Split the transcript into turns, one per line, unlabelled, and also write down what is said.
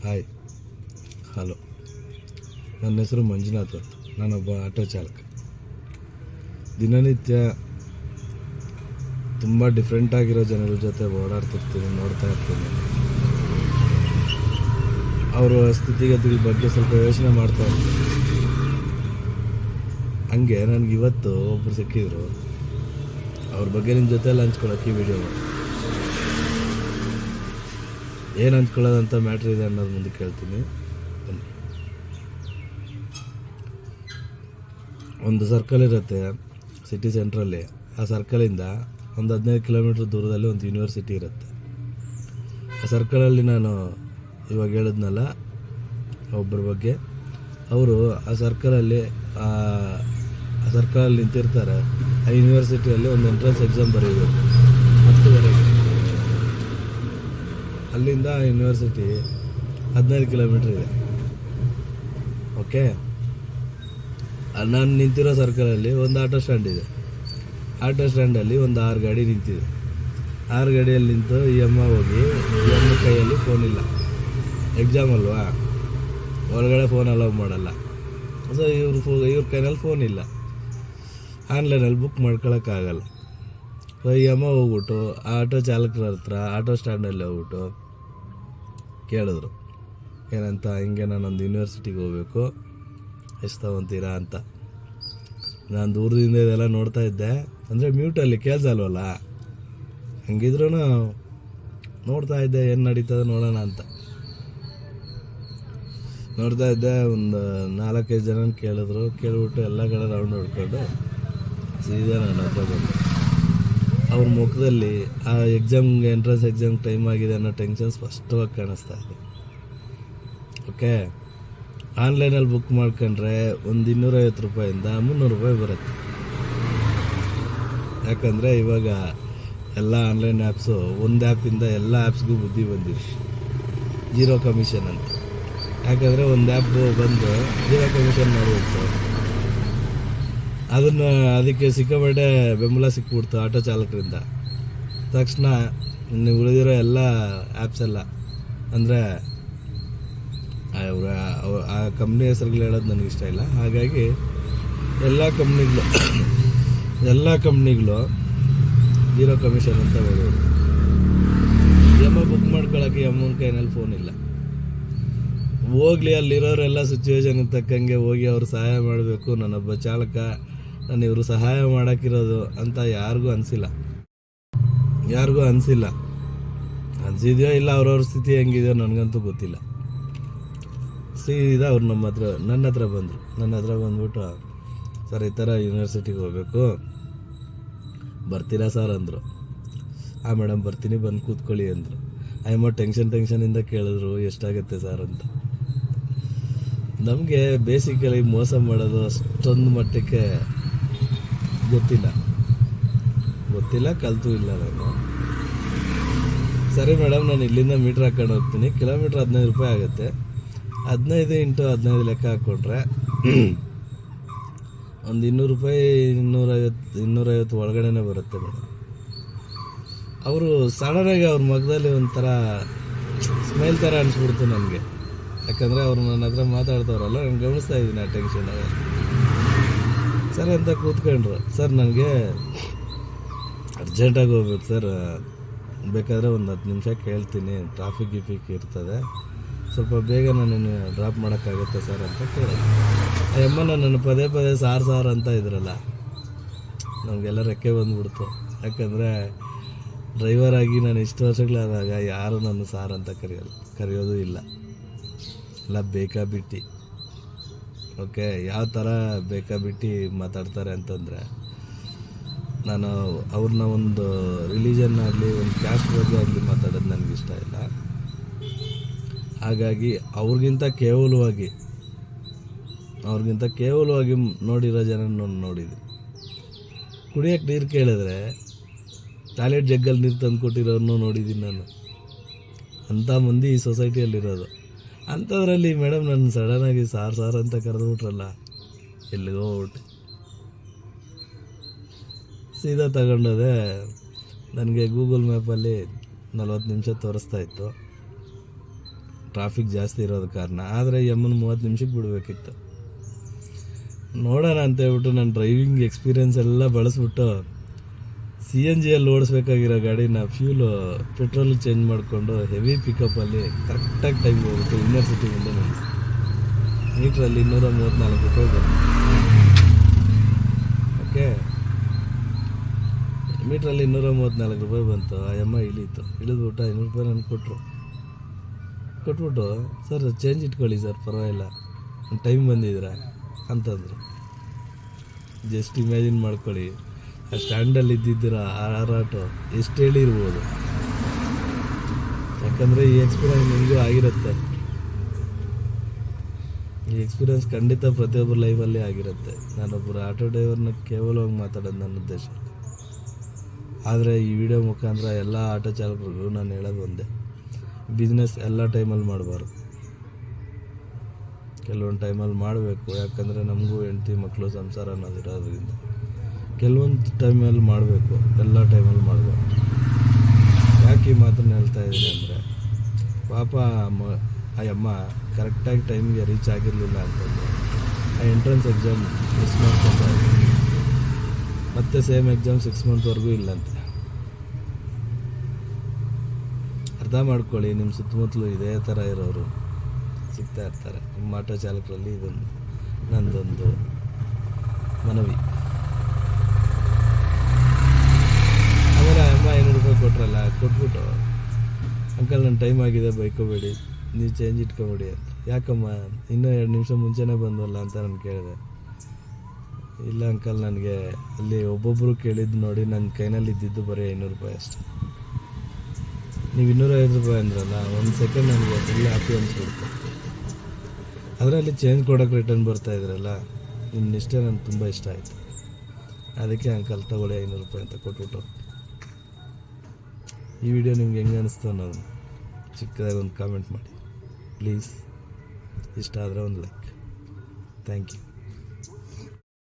Hi, hello. ನನ್ನ ಹೆಸರು ಮಂಜುನಾಥ್ ಅಂತ. ನಾನೊಬ್ಬ ಆಟೋ ಚಾಲಕ. ದಿನನಿತ್ಯ ತುಂಬ ಡಿಫ್ರೆಂಟ್ ಆಗಿರೋ ಜನರ ಜೊತೆ ಓಡಾಡ್ತಿರ್ತೀನಿ, ನೋಡ್ತಾ ಇರ್ತೀನಿ. ಅವರ ಸ್ಥಿತಿಗತಿಗಳ ಬಗ್ಗೆ ಸ್ವಲ್ಪ ಯೋಚನೆ ಮಾಡ್ತಾ ಇರ್ತೀನಿ. ಹಂಗೆ ನನಗೆ ಇವತ್ತು ಒಬ್ಬರು ಸಿಕ್ಕಿದ್ರು. ಅವ್ರ ಬಗ್ಗೆ ನಿಮ್ಮ ಜೊತೆಲ್ಲ ಹಂಚ್ಕೊಳ್ಳೋಕೆ ಈ ವಿಡಿಯೋ. ಏನು ಹಂಚ್ಕೊಳ್ಳೋದಂತ ಮ್ಯಾಟ್ರ್ ಇದೆ ಅನ್ನೋದು ಮುಂದೆ ಕೇಳ್ತೀನಿ. ಬನ್ನಿ. ಒಂದು ಸರ್ಕಲ್ ಇರುತ್ತೆ ಸಿಟಿ ಸೆಂಟ್ರಲ್ಲಿ. ಆ ಸರ್ಕಲಿಂದ ಒಂದು 15 ಕಿಲೋಮೀಟ್ರ್ ದೂರದಲ್ಲಿ ಒಂದು ಯೂನಿವರ್ಸಿಟಿ ಇರುತ್ತೆ. ಆ ಸರ್ಕಲಲ್ಲಿ ನಾನು ಇವಾಗ ಹೇಳಿದ್ನಲ್ಲ ಒಬ್ಬರ ಬಗ್ಗೆ, ಅವರು ಆ ಸರ್ಕಲಲ್ಲಿ ನಿಂತಿರ್ತಾರೆ. ಆ ಯೂನಿವರ್ಸಿಟಿಯಲ್ಲಿ ಒಂದು ಎಂಟ್ರೆನ್ಸ್ ಎಕ್ಸಾಮ್ ಬರೀಬೇಕು 10 ಗಂಟೆಗೆ. ಅಲ್ಲಿಂದ ಯೂನಿವರ್ಸಿಟಿ 15 ಕಿಲೋಮೀಟ್ರ್ ಇದೆ. ಓಕೆ, ನಾನು ನಿಂತಿರೋ ಸರ್ಕಲಲ್ಲಿ ಒಂದು ಆಟೋ ಸ್ಟ್ಯಾಂಡ್ ಇದೆ. ಆಟೋ ಸ್ಟ್ಯಾಂಡಲ್ಲಿ ಒಂದು 6 ಗಾಡಿ ನಿಂತಿದೆ. 6 ಗಾಡಿಯಲ್ಲಿ ನಿಂತು ಈ ಅಮ್ಮ ಹೋಗಿ, ಈ ಅಮ್ಮ ಕೈಯಲ್ಲಿ ಫೋನ್ ಇಲ್ಲ, ಎಕ್ಸಾಮ್ ಅಲ್ವಾ, ಹೊರಗಡೆ ಫೋನ್ ಅಲೌ ಮಾಡಲ್ಲ. ಸೊ ಇವ್ರ ಕೈಯಲ್ಲಿ ಫೋನ್ ಇಲ್ಲ, ಆನ್ಲೈನಲ್ಲಿ ಬುಕ್ ಮಾಡ್ಕೊಳಕ್ಕಾಗಲ್ಲ. ಸೊ ಈ ಅಮ್ಮ ಹೋಗ್ಬಿಟ್ಟು ಆಟೋ ಚಾಲಕರ ಹತ್ರ ಆಟೋ ಸ್ಟ್ಯಾಂಡಲ್ಲಿ ಹೋಗ್ಬಿಟ್ಟು ಕೇಳಿದ್ರು, ಏನಂತ, ಹಿಂಗೆ ನಾನೊಂದು ಯೂನಿವರ್ಸಿಟಿಗೆ ಹೋಗಬೇಕು, ಎಷ್ಟು ತಗೊತೀರಾ ಅಂತ. ನಾನು ದೂರದಿಂದ ಇದೆಲ್ಲ ನೋಡ್ತಾ ಇದ್ದೆ, ಅಂದರೆ ಮ್ಯೂಟಲ್ಲಿ ಕೇಳಿಸಲ್ವಲ್ಲ, ಹಂಗಿದ್ರೂ ನೋಡ್ತಾ ಇದ್ದೆ ಏನು ನಡೀತದೆ ನೋಡೋಣ ಅಂತ. ನೋಡ್ತಾ ಇದ್ದೆ, ಒಂದು 4-5 ಜನ ಕೇಳಿದ್ರು. ಕೇಳಿಬಿಟ್ಟು ಎಲ್ಲ ಕಡೆ ರೌಂಡ್ ಹೊಡ್ಕೊಂಡು ಸೀದಾ ನನ್ನ ಹತ್ರ ಬಂದೆ. ಅವ್ರ ಮುಖದಲ್ಲಿ ಆ ಎಂಟ್ರೆನ್ಸ್ ಎಕ್ಸಾಮ್ ಟೈಮ್ ಆಗಿದೆ ಅನ್ನೋ ಟೆನ್ಷನ್ ಸ್ಪಷ್ಟವಾಗಿ ಕಾಣಿಸ್ತಾ ಇದೆ. ಓಕೆ, ಆನ್ಲೈನಲ್ಲಿ ಬುಕ್ ಮಾಡ್ಕೊಂಡ್ರೆ ಒಂದು 250 ರೂಪಾಯಿಂದ 300 ರೂಪಾಯಿ ಬರುತ್ತೆ. ಯಾಕಂದರೆ ಇವಾಗ ಎಲ್ಲ ಆನ್ಲೈನ್ ಆ್ಯಪ್ಸು, ಒಂದು ಆ್ಯಪಿಂದ ಎಲ್ಲ ಆ್ಯಪ್ಸ್ಗೂ ಬುದ್ಧಿ ಬಂದಿದೆ, 0 ಕಮಿಷನ್ ಅಂತ. ಯಾಕಂದರೆ ಒಂದು ಆ್ಯಪ್ ಬಂದು 0 ಕಮಿಷನ್ ಮಾಡಿಬಿಡ್ತು, ಅದಕ್ಕೆ ಸಿಕ್ಕಾಪಟ್ಟೆ ಬೆಂಬಲ ಸಿಕ್ಬಿಡ್ತು ಆಟೋ ಚಾಲಕರಿಂದ. ತಕ್ಷಣ ನೀವು ಉಳಿದಿರೋ ಎಲ್ಲ ಆ್ಯಪ್ಸ್ ಎಲ್ಲ, ಅಂದರೆ ಆ ಕಂಪ್ನಿ ಹೆಸರುಗಳು ಹೇಳೋದು ನನಗೆ ಇಷ್ಟ ಇಲ್ಲ. ಹಾಗಾಗಿ ಎಲ್ಲ ಕಂಪ್ನಿಗಳು 0 ಕಮಿಷನ್ ಅಂತ ಹೇಳೋದು. ಎಮ್ಮ ಬುಕ್ ಮಾಡ್ಕೊಳ್ಳೋಕ್ಕೆ ಅಮ್ಮನ ಕೈನಲ್ಲಿ ಫೋನ್ ಇಲ್ಲ. ಹೋಗ್ಲಿ, ಅಲ್ಲಿರೋರೆಲ್ಲ ಸಿಚುವೇಶನ್ಗೆ ತಕ್ಕಂಗೆ ಹೋಗಿ ಅವ್ರು ಸಹಾಯ ಮಾಡಬೇಕು, ನಾನೊಬ್ಬ ಚಾಲಕ, ನಾನು ಇವರು ಸಹಾಯ ಮಾಡೋಕ್ಕಿರೋದು ಅಂತ ಯಾರಿಗೂ ಅನಿಸಿಲ್ಲ. ಅನಿಸಿದೆಯೋ ಇಲ್ಲ, ಅವ್ರವ್ರ ಸ್ಥಿತಿ ಹೆಂಗಿದೆಯೋ ನನಗಂತೂ ಗೊತ್ತಿಲ್ಲ. ಸೀದಾ ಅವ್ರು ನನ್ನ ಹತ್ರ ಬಂದ್ಬಿಟ್ಟು, ಸರ್ ಈ ಥರ ಯೂನಿವರ್ಸಿಟಿಗೆ ಹೋಗಬೇಕು, ಬರ್ತೀರಾ ಸರ್ ಅಂದರು. ಮೇಡಮ್ ಬರ್ತೀನಿ, ಬಂದು ಕೂತ್ಕೊಳ್ಳಿ ಅಂದರು. ಅಯ್ಯಮ್ಮ ಟೆನ್ಷನಿಂದ ಕೇಳಿದ್ರು, ಎಷ್ಟಾಗುತ್ತೆ ಸರ್ ಅಂತ. ನಮಗೆ ಬೇಸಿಕಲಿ ಮೋಸ ಮಾಡೋದು ಅಷ್ಟೊಂದು ಮಟ್ಟಕ್ಕೆ ಗೊತ್ತಿಲ್ಲ, ಕಲ್ತೂ ಇಲ್ಲ ನಾನು. ಸರಿ ಮೇಡಮ್, ನಾನು ಇಲ್ಲಿಂದ ಮೀಟ್ರ್ ಹಾಕೊಂಡು ಹೋಗ್ತೀನಿ, ಕಿಲೋಮೀಟ್ರ್ 15 ರೂಪಾಯಿ ಆಗುತ್ತೆ, 15 × 15 ಲೆಕ್ಕ ಹಾಕ್ಕೊಂಡ್ರೆ ಒಂದು 200 ರೂಪಾಯಿ, 250 ಒಳಗಡೆನೇ ಬರುತ್ತೆ ಮೇಡಮ್. ಅವರು ಸಡನ್ನಾಗಿ ಅವ್ರ ಮುಖದಲ್ಲಿ ಒಂಥರ ಸ್ಮೈಲ್ ಥರ ಅನಿಸ್ಬಿಡ್ತು ನನಗೆ. ಯಾಕಂದರೆ ಅವರು ನನ್ನ ಹತ್ರ ಮಾತಾಡ್ತಾವ್ರಲ್ಲ, ನಾನು ಗಮನಿಸ್ತಾ ಇದ್ದೀನಿ ಆ ಟೆನ್ಷನ್. ಸರಿ ಅಂತ ಕೂತ್ಕೊಂಡ್ರು. ಸರ್ ನನಗೆ ಅರ್ಜೆಂಟಾಗಿ ಹೋಗ್ಬೇಕು ಸರ್, ಬೇಕಾದರೆ ಒಂದು 10 ನಿಮಿಷ ಕೇಳ್ತೀನಿ, ಟ್ರಾಫಿಕ್ ಇರ್ತದೆ, ಸ್ವಲ್ಪ ಬೇಗ ನನ್ನನ್ನು ಡ್ರಾಪ್ ಮಾಡೋಕ್ಕಾಗುತ್ತೆ ಸರ್ ಅಂತ ಕೇಳಿದೆ. ಅಮ್ಮ ನನ್ನನ್ನು ಪದೇ ಸಾರ್ ಅಂತ ಇದ್ರಲ್ಲ, ನಮಗೆಲ್ಲ ರೆಕ್ಕೆ ಬಂದ್ಬಿಡ್ತು. ಯಾಕಂದರೆ ಡ್ರೈವರ್ ಆಗಿ ನಾನು ಇಷ್ಟು ವರ್ಷಗಳಾದಾಗ ಯಾರು ನನ್ನ ಸಾರ್ ಅಂತ ಕರೆಯೋದು ಇಲ್ಲ, ಎಲ್ಲ ಬೇಕಾಬಿಟ್ಟಿ. ಓಕೆ, ಯಾವ ಥರ ಬೇಕಾಬಿಟ್ಟಿ ಮಾತಾಡ್ತಾರೆ ಅಂತಂದರೆ, ನಾನು ಅವ್ರನ್ನ ಒಂದು ರಿಲಿಜನ್ ಆಗಲಿ, ಒಂದು ಕ್ಯಾಸ್ಟ್ ಬಗ್ಗೆ ಆಗಲಿ ಮಾತಾಡೋದು ನನಗಿಷ್ಟ ಇಲ್ಲ. ಹಾಗಾಗಿ ಅವ್ರಿಗಿಂತ ಕೇವಲವಾಗಿ ನೋಡಿರೋ ಜನ ನೋಡಿದ್ದೀನಿ. ಕುಡಿಯೋಕ್ಕೆ ನೀರು ಕೇಳಿದ್ರೆ ಟಾಯ್ಲೆಟ್ ಜಗ್ಗಲ್ಲಿ ನೀರು ತಂದು ಕೊಟ್ಟಿರೋರನ್ನೂ ನೋಡಿದ್ದೀನಿ ನಾನು. ಅಂಥ ಮಂದಿ ಈ ಸೊಸೈಟಿಯಲ್ಲಿರೋದು. ಅಂಥದ್ರಲ್ಲಿ ಮೇಡಮ್ ನನ್ನ ಸಡನ್ನಾಗಿ ಸಾರ್ ಅಂತ ಕರೆದ್ಬಿಟ್ರಲ್ಲ, ಎಲ್ಲಿಗೋ ಹೋಗ್ಬಿಟ್ಟೆ. ಸೀದಾ ತಗೊಂಡೋದೆ. ನನಗೆ ಗೂಗಲ್ ಮ್ಯಾಪಲ್ಲಿ 40 ನಿಮಿಷ ತೋರಿಸ್ತಾ ಇತ್ತು. ಟ್ರಾಫಿಕ್ ಜಾಸ್ತಿ ಇರೋದ ಕಾರಣ. ಆದರೆ ಎಮ್ಮನ್ನು 30 ನಿಮಿಷಕ್ಕೆ ಬಿಡಬೇಕಿತ್ತು. ನೋಡೋಣ ಅಂತ ಹೇಳ್ಬಿಟ್ಟು ನಾನು ಡ್ರೈವಿಂಗ್ ಎಕ್ಸ್ಪೀರಿಯೆನ್ಸ್ ಎಲ್ಲ ಬಳಸ್ಬಿಟ್ಟು CNGಯಲ್ಲಿ ಓಡಿಸ್ಬೇಕಾಗಿರೋ ಗಾಡಿನ ಪೆಟ್ರೋಲ್ ಚೇಂಜ್ ಮಾಡಿಕೊಂಡು ಹೆವಿ ಪಿಕಪ್ಪಲ್ಲಿ ಕರೆಕ್ಟಾಗಿ ಟೈಮ್ಗೆ ಹೋಗ್ಬಿಟ್ಟು ಯೂನಿವರ್ಸಿಟಿ ಮುಂದೆ ನಿಲ್ಲಿಸಿ ಮೀಟ್ರಲ್ಲಿ 234 ರೂಪಾಯಿ ಬಂತು. ಓಕೆ, ಮೀಟ್ರಲ್ಲಿ 234 ರೂಪಾಯಿ ಬಂತು. ಆ ಅಮ್ಮ ಇಳಿತು. ಇಳಿದ್ಬಿಟ್ಟು 500 ರೂಪಾಯಿ ನನಗೆ ಕೊಟ್ಬಿಟ್ಟು ಸರ್ ಚೇಂಜ್ ಇಟ್ಕೊಳ್ಳಿ ಸರ್, ಪರವಾಗಿಲ್ಲ, ಟೈಮ್ ಬಂದಿದ್ದೀರಾ ಅಂತಂದರು. ಜಸ್ಟ್ ಇಮ್ಯಾಜಿನ್ ಮಾಡ್ಕೊಳ್ಳಿ, ಆ ಸ್ಟ್ಯಾಂಡಲ್ಲಿ ಇದ್ದಿದ್ದೀರ ಆರಾಟು ಎಷ್ಟು ಹೇಳಿರ್ಬೋದು. ಯಾಕಂದರೆ ಈ ಎಕ್ಸ್ಪೀರಿಯನ್ಸ್ ನಿಮಗೂ ಆಗಿರುತ್ತೆ. ಈ ಎಕ್ಸ್ಪೀರಿಯನ್ಸ್ ಖಂಡಿತ ಪ್ರತಿಯೊಬ್ಬರ ಲೈಫಲ್ಲಿ ಆಗಿರುತ್ತೆ. ನಾನೊಬ್ಬರು ಆಟೋ ಡ್ರೈವರ್ನ ಕೇವಲವಾಗಿ ಮಾತಾಡೋದು ನನ್ನ ಉದ್ದೇಶ. ಆದರೆ ಈ ವಿಡಿಯೋ ಮುಖಾಂತರ ಎಲ್ಲ ಆಟೋ ಚಾಲಕರಿಗೂ ನಾನು ಹೇಳೋದು ಒಂದೇ, ಬಿಸ್ನೆಸ್ ಎಲ್ಲ ಟೈಮಲ್ಲಿ ಮಾಡಬಾರ್ದು. ಕೆಲವೊಂದು ಟೈಮಲ್ಲಿ ಮಾಡಬೇಕು, ಯಾಕಂದರೆ ನಮಗೂ ಹೆಂಡತಿ ಮಕ್ಕಳು ಸಂಸಾರ ಅನ್ನೋದಿರೋದ್ರಿಂದ. ಕೆಲವೊಂದು ಟೈಮಲ್ಲಿ ಮಾಡಬೇಕು, ಎಲ್ಲ ಟೈಮಲ್ಲಿ ಮಾಡಬಾರ್ದು. ಯಾಕೆ ಈ ಮಾತನ್ನು ಹೇಳ್ತಾ ಇದ್ದೀನಿ ಅಂದರೆ, ಪಾಪ ಆ ಅಮ್ಮ ಕರೆಕ್ಟಾಗಿ ಟೈಮ್ಗೆ ರೀಚ್ ಆಗಿರಲಿಲ್ಲ ಅಂತಂದು ಆ ಎಂಟ್ರೆನ್ಸ್ ಎಕ್ಸಾಮ್ ಮಿಸ್ ಮಾಡ್ಕೊತಾ ಇದ್ದೀನಿ. ಮತ್ತು ಸೇಮ್ ಎಕ್ಸಾಮ್ 6 ಮಂತ್ವರೆಗೂ ಇಲ್ಲಂತೆ. ಅರ್ಥ ಮಾಡ್ಕೊಳ್ಳಿ, ನಿಮ್ಮ ಸುತ್ತಮುತ್ತಲು ಇದೇ ಥರ ಇರೋರು ಸಿಗ್ತಾ ಇರ್ತಾರೆ. ನಿಮ್ಮ ಆಟೋ ಚಾಲಕರಲ್ಲಿ ಇದೊಂದು ನಂದೊಂದು ಮನವಿ. ಆಮೇಲೆ ಅಮ್ಮ 500 ರೂಪಾಯಿ ಕೊಟ್ರಲ್ಲ, ಕೊಟ್ಬಿಟ್ಟು ಅಂಕಲ್ ನನ್ನ ಟೈಮ್ ಆಗಿದೆ ಬೈಕೋಬೇಡಿ, ನೀವು ಚೇಂಜ್ ಇಟ್ಕೊಬೇಡಿ ಅಂತ. ಯಾಕಮ್ಮ ಇನ್ನೂ 2 ನಿಮಿಷ ಮುಂಚೆನೇ ಬಂದವಲ್ಲ ಅಂತ ನಾನು ಕೇಳಿದೆ. ಇಲ್ಲ ಅಂಕಲ್, ನನಗೆ ಅಲ್ಲಿ ಒಬ್ಬೊಬ್ಬರು ಕೇಳಿದ್ದು ನೋಡಿ ನನ್ನ ಕೈನಲ್ಲಿ ಇದ್ದಿದ್ದು ಬರೀ 500 ರೂಪಾಯಿ ಅಷ್ಟೆ. ನೀವು 250 ರೂಪಾಯಿ ಅಂದ್ರಲ್ಲ, 1 ಸೆಕೆಂಡ್ ನನಗೆ ಫುಲ್ ಹ್ಯಾಪಿ ಅನಿಸ್ಬಿಡ್ತು. ಅದರಲ್ಲಿ ಚೇಂಜ್ ಕೊಡೋಕೆ ರಿಟರ್ನ್ ಬರ್ತಾ ಇದ್ರಲ್ಲ, ನಿಮ್ಮನ್ನಿಷ್ಟೇ ನನಗೆ ತುಂಬ ಇಷ್ಟ ಆಯಿತು. ಅದಕ್ಕೆ ಅಂಕಲ್ ತಗೊಳ್ಳಿ 500 ರೂಪಾಯಿ ಅಂತ ಕೊಟ್ಬಿಟ್ಟು. ಈ ವಿಡಿಯೋ ನಿಮ್ಗೆ ಹೆಂಗೆ ಅನಿಸ್ತು ಅನ್ನೋದು ಚಿಕ್ಕದಾಗಿ ಒಂದು ಕಾಮೆಂಟ್ ಮಾಡಿ ಪ್ಲೀಸ್. ಇಷ್ಟ ಆದರೆ ಒಂದು ಲೈಕ್. Thank you.